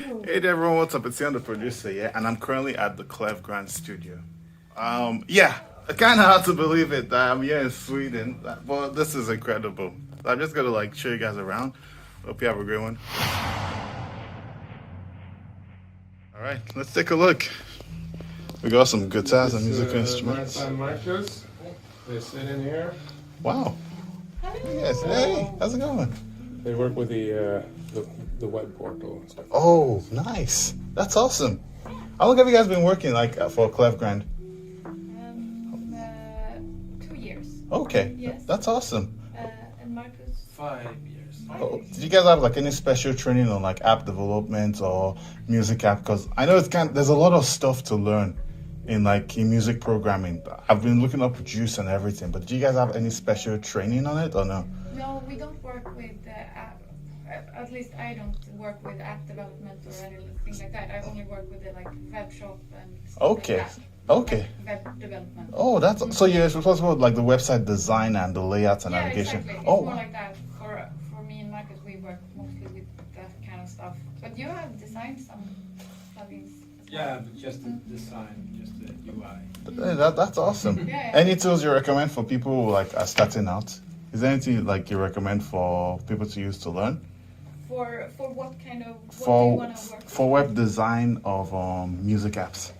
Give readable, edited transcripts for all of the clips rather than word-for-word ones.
Hey there, everyone, what's up? It's Ian, the producer, yeah, and I'm currently at the Klevgrand studio. Yeah, kind of hard to believe it that I'm here in Sweden, but this is incredible. I'm just gonna like show you guys around. Hope you have a great one. All right, let's take a look. We got some guitars and musical instruments. Marcus, they sit in here. Wow. Yes. Hey, how's it going? They work with the web portal and stuff. Oh, nice. That's awesome. How long have you guys been working like for Klevgrand? 2 years. Okay. Yes. That's awesome. And Marcus? 5 years. Oh, did you guys have like any special training on like app development or music app? Because I know there's a lot of stuff to learn in music programming. I've been looking up Juice and everything, but do you guys have any special training on it or no? No, we don't work with app. At least I don't work with app development or anything like that. I only work with the web shop and stuff Okay. like that. Okay. Web development. Oh, that's so you're responsible for like the website design and the layout and Yeah, navigation. exactly. It's Oh, more like that. For me and Marcus, we work mostly with that kind of stuff. But you have designed some plugins. as well. Yeah, but just the design, just the UI. that's awesome. Yeah. Any tools you recommend for people who are starting out? Is there anything you recommend for people to use to learn? For what kind of what do you For want to work for web design of music apps.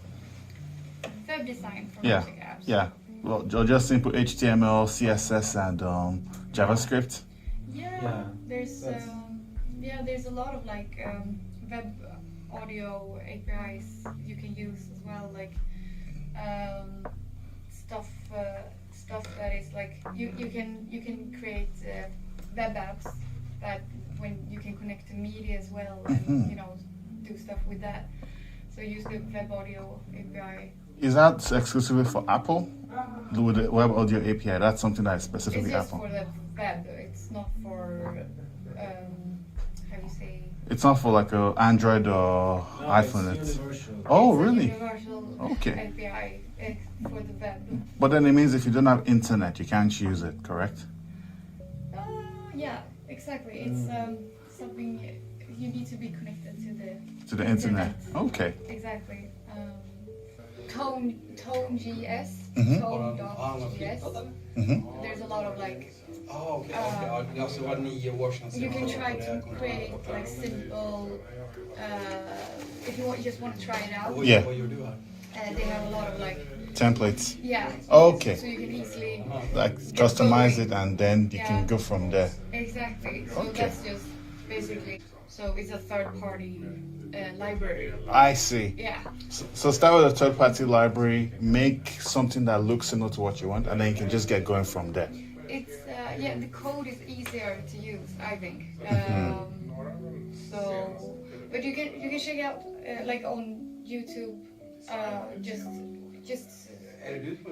Web design for Yeah, music apps. yeah. Well, just simple HTML, CSS, and JavaScript. Yeah, there's that's- there's a lot of web audio APIs you can use as well, stuff that is you can create web apps that when you can connect to media as well and do stuff with that. So use the web audio API. Is that exclusively for Apple? With the web audio API, that's something that is It's specifically just Apple. for the web. It's not for how do you say? It's not for like a Android or iPhone. It's universal. Oh, It's a really? universal Okay. API for the web. But then it means if you don't have internet, you can't use it, correct? Yeah, exactly. It's something you need to be connected To the internet. Okay. Exactly. Tone.js. Mhm. Tone.js. Mm-hmm. There's a lot of Okej. Ja, alltså var 9 år sedan. you can try to create simple. If you just want to try it out, Yeah. Vad gör du här? they have a lot of Templates. yeah. Okay. So you can easily Like customize it and then you can go from there. exactly. So Okay. that's just basically. So it's a third-party library. I see. Yeah. So start with a third-party library, make something that looks similar to what you want, and then you can just get going from there. It's the code is easier to use, I think. So, but you can check out on YouTube. Just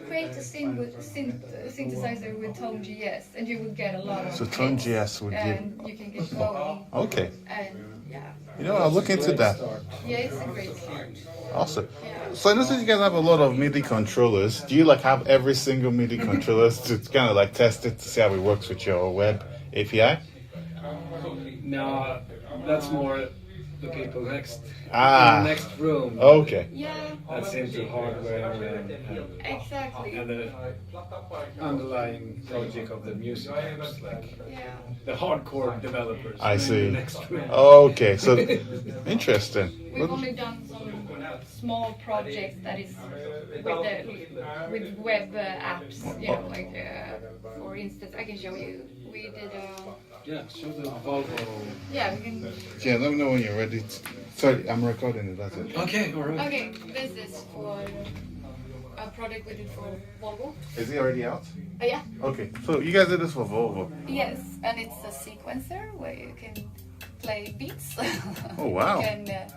create a synthesizer with Tone.js, and you will get a lot of. So hits, Tone.js would give. and you can get going. Okay. And yeah, You know, I'll look into that. yeah, it's a great start. Awesome. Yeah. So I noticed you guys have a lot of MIDI controllers. Do you have every single MIDI controllers to kind of test it to see how it works with your web API? No, that's more the people next Ah. in the next room. Okay. Yeah, That's into hardware exactly. and the underlying logic of the music apps, Yeah. the hardcore developers. I in see. The next room. Okay. So interesting. We've only done some small projects that is with web apps, for instance, I can show you. We did Yeah, show the Volvo. yeah, we can. Yeah, let me know when you're ready. Sorry, I'm recording it. That's it. Okay, alright. Okay, this is for a project we did for Volvo. Is it already out? Yeah. Okay. So you guys did this for Volvo. Yes, and it's a sequencer where you can play beats. Oh, wow. You can,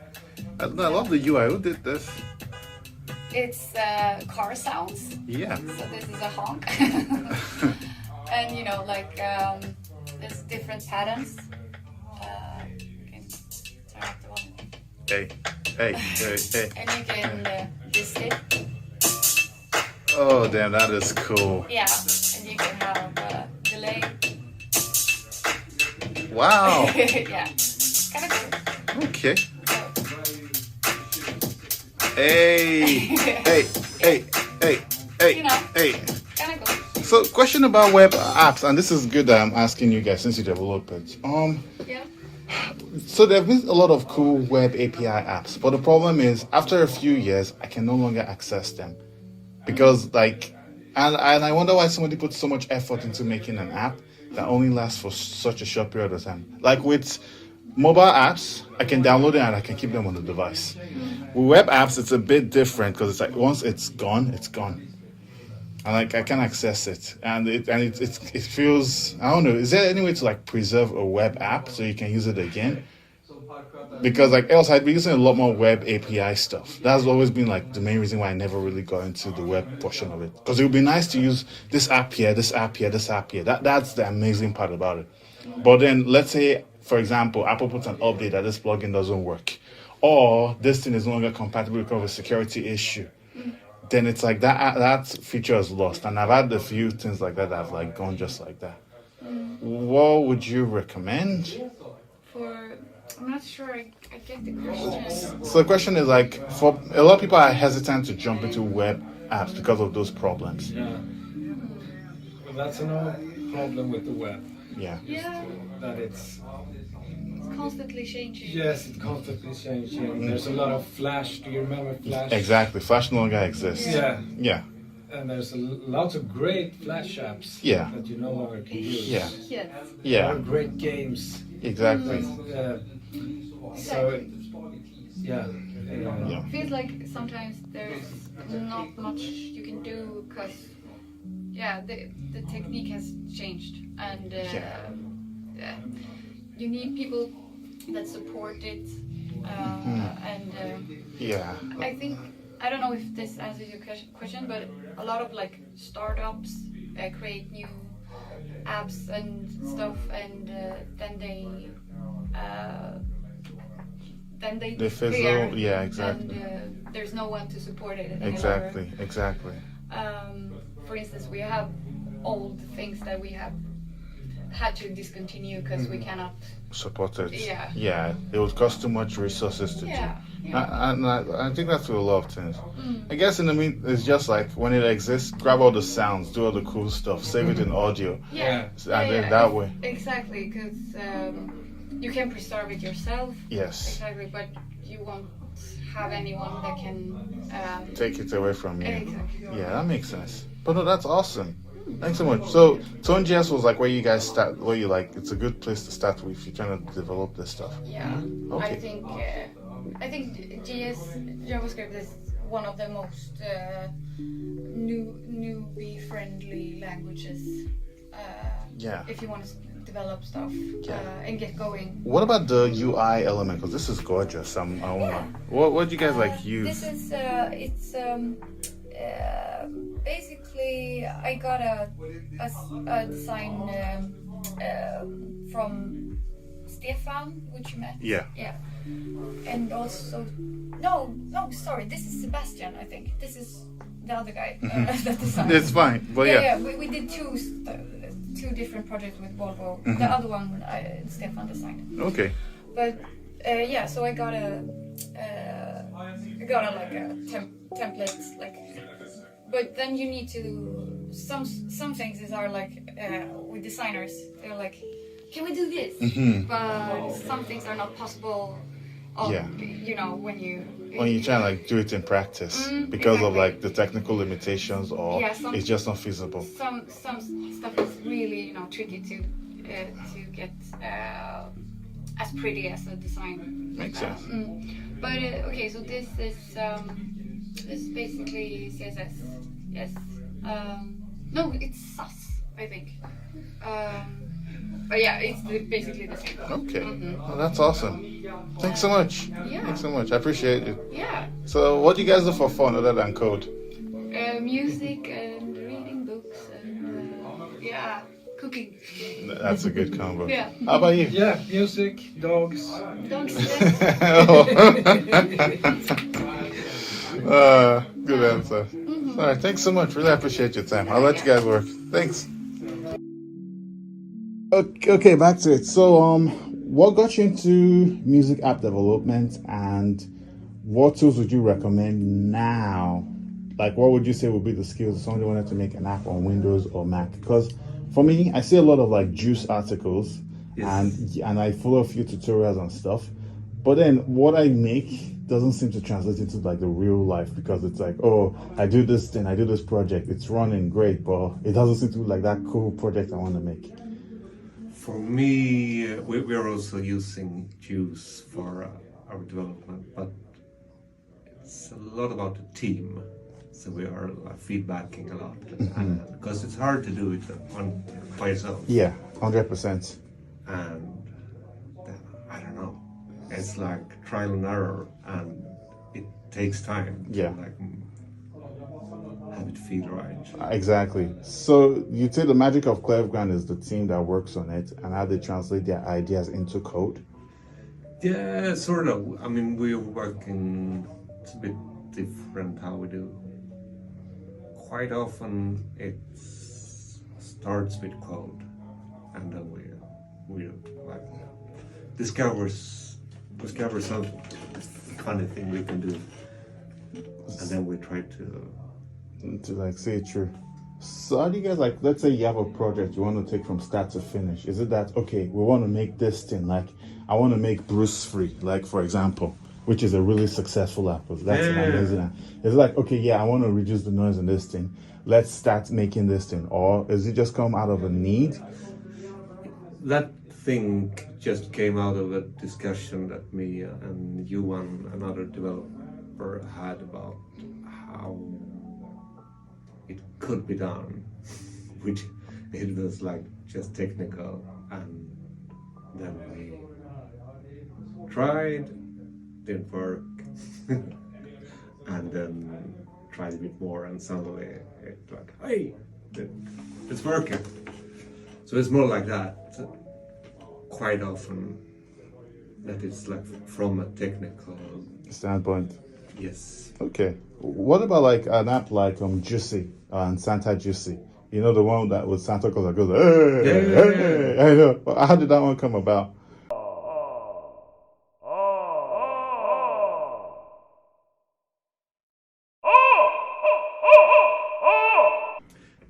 I love the UI. Who did this? it's car sounds. Yeah. So this is a honk. And there's different patterns. You can turn up the one. Hey. And you can disc it. Oh, damn, that is cool. Yeah, and you can have delay. Wow. Yeah, kind of cool. Okay. So, Hey, hey, hey, hey, hey, You know. hey. Kind of cool. So, question about web apps, and this is good that I'm asking you guys since you develop it. Yeah. So there have been a lot of cool web API apps, but the problem is after a few years, I can no longer access them because and I wonder why somebody puts so much effort into making an app that only lasts for such a short period of time. Like with mobile apps, I can download it and I can keep them on the device. With web apps, it's a bit different because it's like once it's gone, it's gone. And I can't access it, and it feels, I don't know. Is there any way to preserve a web app so you can use it again? Because else I'd be using a lot more web API stuff. That's always been the main reason why I never really got into the web portion of it. Because it would be nice to use this app here, this app here, this app here. That's the amazing part about it. But then let's say, for example, Apple puts an update that this plugin doesn't work, or this thing is no longer compatible because of a security issue. Then it's that feature is lost. And I've had a few things like that have gone just like that. What would you recommend? I'm not sure I get the question. So the question is for a lot of people are hesitant to jump into web apps because of those problems. Yeah. Well, that's another problem with the web. Yeah. Yeah. That it's Constantly changing. yes, it's constantly changing. There's a lot of Flash. Do you remember Flash? Exactly. Flash no longer exists. Yeah. Yeah. And there's lots of great Flash apps Yeah. that you no longer can use. Yeah. Yes. A lot Yeah. of great games. Exactly. So, yeah. Yeah. Feels like sometimes there's not much you can do because the technique has changed and you need people that support it and Yeah. I don't know if this answers your question, but a lot of startups create new apps and stuff, and then they They fizzle. disappear, Yeah, exactly. and there's no one to support it anymore. Exactly. For instance, we have old things that we have had to discontinue because we cannot. Support it. Yeah. Yeah. It would cost too much resources to do. And I think that's with a lot of things. I guess in the mean, it's just when it exists, grab all the sounds, do all the cool stuff, save it in audio, and then that way. Exactly, because you can preserve it yourself. Yes. Exactly, but you won't have anyone that can Take it away from you. Exactly. Yeah, that makes sense. But no, that's awesome. Thanks so much. So Tone.js was where you guys start, where you it's a good place to start with if you're trying to develop this stuff. Yeah. Okay. I think JavaScript is one of the most newbie friendly languages. Yeah. If you want to develop stuff and get going. What about the UI element? Because this is gorgeous. What do you guys use? This is it's basically I got a design from Stefan, which you met. Yeah. Yeah. And also sorry, this is Sebastian. I think this is the other guy that designed. It's fine, but yeah. We did two different projects with Volvo. The other one Stefan designed. Okay. But so I got a template but then you need to some things are with designers they're can we do this? But some things are not possible. When you try to do it in practice because of the technical limitations or it's just not feasible. Some stuff is really tricky to get as pretty as a design. Makes sense. But okay, so this is basically CSS. Yes. No, it's SAS, I think. But yeah, it's basically the same. Okay. Well, that's awesome. Thanks so much. Yeah. Thanks so much. I appreciate it. Yeah. So what do you guys do for fun other than code? Music and reading books and cooking. That's a good combo. Yeah. How about you? Yeah, music, dogs. Dogs. Good answer. All right, thanks so much. Really appreciate your time. I'll let you guys work. Thanks. Okay, back to it. So, what got you into music app development, and what tools would you recommend now? Like, what would you say would be the skills if somebody wanted to make an app on Windows or Mac? Because for me, I see a lot of like Juice articles, and I follow a few tutorials and stuff. But then what I make doesn't seem to translate into like the real life, because it's like, oh, I do this thing, I do this project, it's running great, but it doesn't seem to be like that cool project I want to make. For me, we are also using Juice for our development, but it's a lot about the team. So we are feedbacking a lot, because it's hard to do it by yourself. Yeah, 100%. And then, I don't know, it's like trial and error, and it takes time to like have it feel right. Exactly. So you say the magic of Klevgrand is the team that works on it and how they translate their ideas into code. Yeah, sort of. I mean, we're working, it's a bit different how we do. Quite often it starts with code, and then we like discover some funny thing we can do, and then we try to like say it true. So how do you guys, like, let's say you have a project you want to take from start to finish? Is it that, okay, we want to make this thing, like I want to make Brusfri, like for example, which is a really successful app. That's an amazing app. Is it like, okay, yeah, I want to reduce the noise in this thing, let's start making this thing? Or is it just come out of a need? That thing just came out of a discussion that me and Johan, another developer, had about how it could be done, which it was like just technical, and then we tried, didn't work, and then tried a bit more, and suddenly it's like, hey, it's working. So it's more like that. Quite often that it's like from a technical standpoint. Yes. Okay. What about like an app like Juicy and Santa Juicy? You know, the one that with Santa Claus that goes, hey, hey. I know. How did that one come about?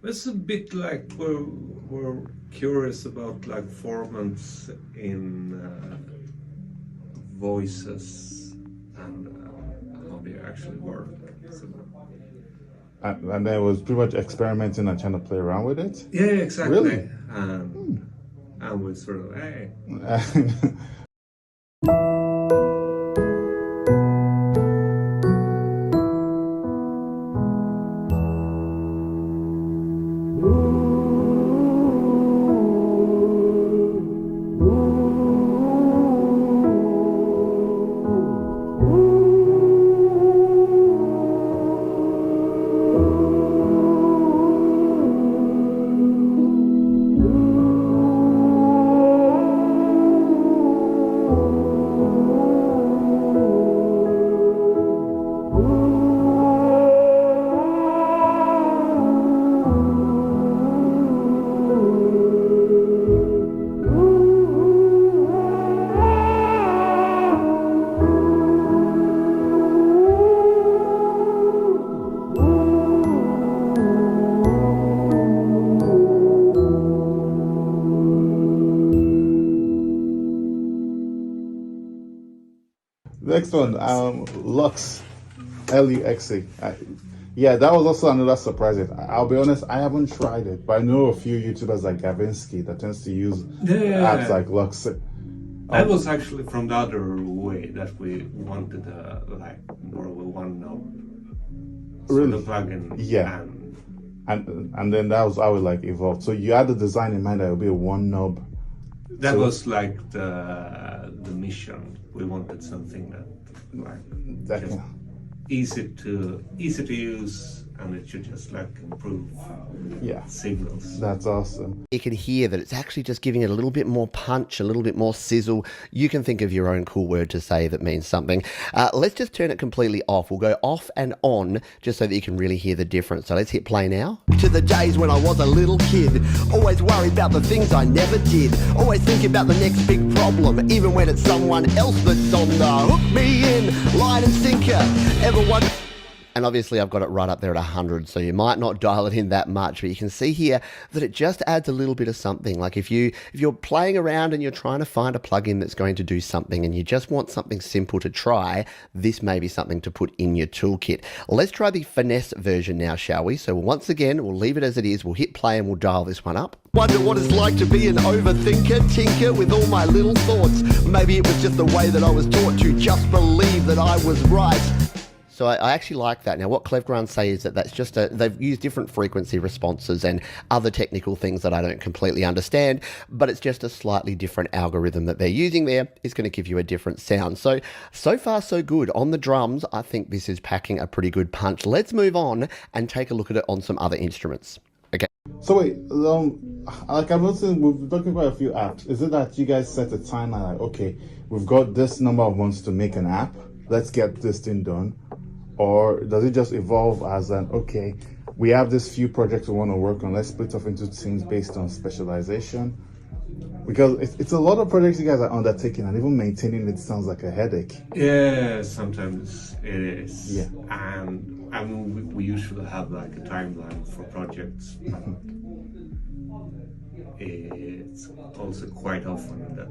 It's a bit like we're curious about like formats in voices and how they actually work. So, And then it was pretty much experimenting and trying to play around with it? yeah, exactly. Really? And we sort of, hey. Next one, Luxe, Luxe. Yeah, that was also another surprise. I'll be honest, I haven't tried it, but I know a few YouTubers like Gavinsky that tends to use apps like Luxe. That was actually from the other way that we wanted like more of a one note. Really? The plugin. Yeah. And then that was how it like evolved. So you had the design in mind that it would be a one knob. That was like the mission. We wanted something that like That just easy to use and it should just like improve Yeah, signals. that's awesome. You can hear that it's actually just giving it a little bit more punch, a little bit more sizzle. You can think of your own cool word to say that means something. Let's just turn it completely off. We'll go off and on just so that you can really hear the difference. So let's hit play now. To the days when I was a little kid, always worried about the things I never did. Always think about the next big problem, even when it's someone else that's on the hook me in, line and sinker. Ever wonder? And obviously I've got it right up there at 100, so you might not dial it in that much, but you can see here that it just adds a little bit of something. Like if you're playing around and you're trying to find a plugin that's going to do something and you just want something simple to try, this may be something to put in your toolkit. Let's try the finesse version now, shall we? So once again, we'll leave it as it is. We'll hit play and we'll dial this one up. Wonder what it's like to be an overthinker, tinker with all my little thoughts. Maybe it was just the way that I was taught to just believe that I was right. So I actually like that. Now, what Klevgrand say is that that's just they've used different frequency responses and other technical things that I don't completely understand, but it's just a slightly different algorithm that they're using there. It's going to give you a different sound. So far, so good. On the drums, I think this is packing a pretty good punch. Let's move on and take a look at it on some other instruments. Okay. So wait, like I'm noticing, we've been talking about a few apps. Is it that you guys set a timeline, like, okay, we've got this number of months to make an app, let's get this thing done? Or does it just evolve as an, okay, we have this few projects we want to work on, let's split off into teams based on specialization? Because it's a lot of projects you guys are undertaking, and even maintaining it sounds like a headache. Yeah, sometimes it is. Yeah. And we usually have like a timeline for projects. It's also quite often that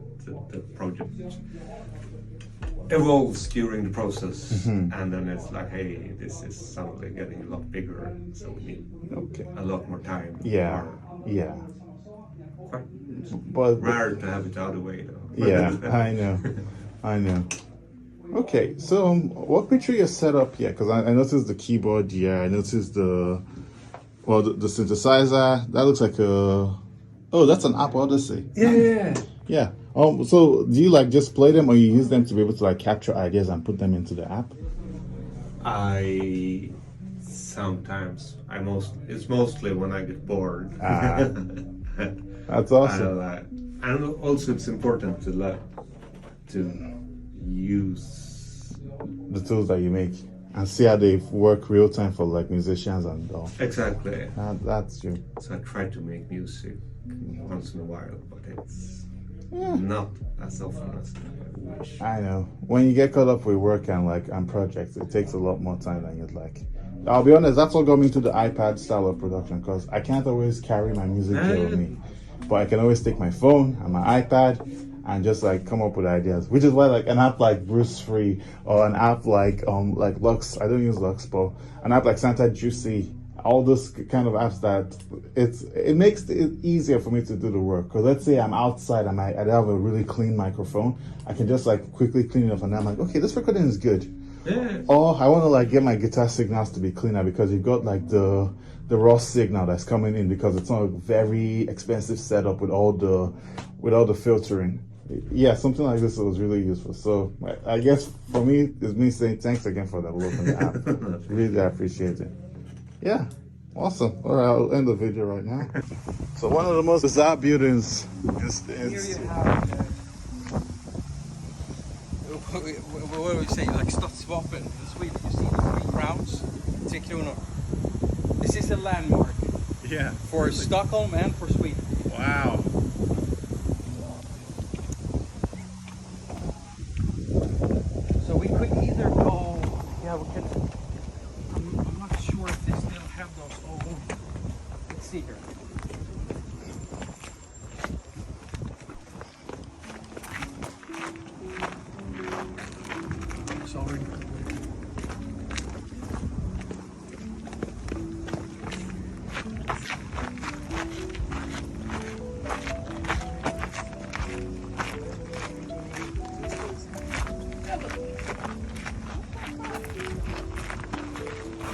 the project evolves during the process, and then it's like, hey, this is suddenly getting a lot bigger, so we need a lot more time. Yeah, yeah. Quite But rare to have it the other way, though. yeah, I know. Okay, so walk me through your setup here, because I noticed the keyboard. Yeah, I noticed the synthesizer. That looks like that's an App Odyssey. Yeah. So do you like just play them, or you use them to be able to like capture ideas and put them into the app? I sometimes it's mostly when I get bored. That's awesome. And also it's important to use The tools that you make and see how they work real time for like musicians and all. exactly. That's true. So I try to make music once in a while, but it's not as often as I wish. I know. When you get caught up with work and projects, it takes a lot more time than you'd like. I'll be honest, that's what got me into the iPad style of production, because I can't always carry my music gear with me. But I can always take my phone and my iPad and just like come up with ideas. Which is why like an app like Brusfri or an app like Luxe, I don't use Luxe, but an app like Santa Juicy, all those kind of apps that it makes it easier for me to do the work. Because let's say I'm outside and I have a really clean microphone, I can just like quickly clean it up and I'm like, okay, this recording is good. Yeah. Or I want to like get my guitar signals to be cleaner, because you've got like the raw signal that's coming in, because it's not a very expensive setup with all the filtering. Yeah, something like this was really useful. So I guess for me, it's me saying thanks again for developing the app. Really appreciate it. Yeah, awesome. All right, I'll end the video right now. So one of the most bizarre buildings is Here you have, what do we say, like Stadsvapen in Sweden. You see the 3 crowns, 10 kronor. This is a landmark yeah, for Stockholm and for Sweden. wow.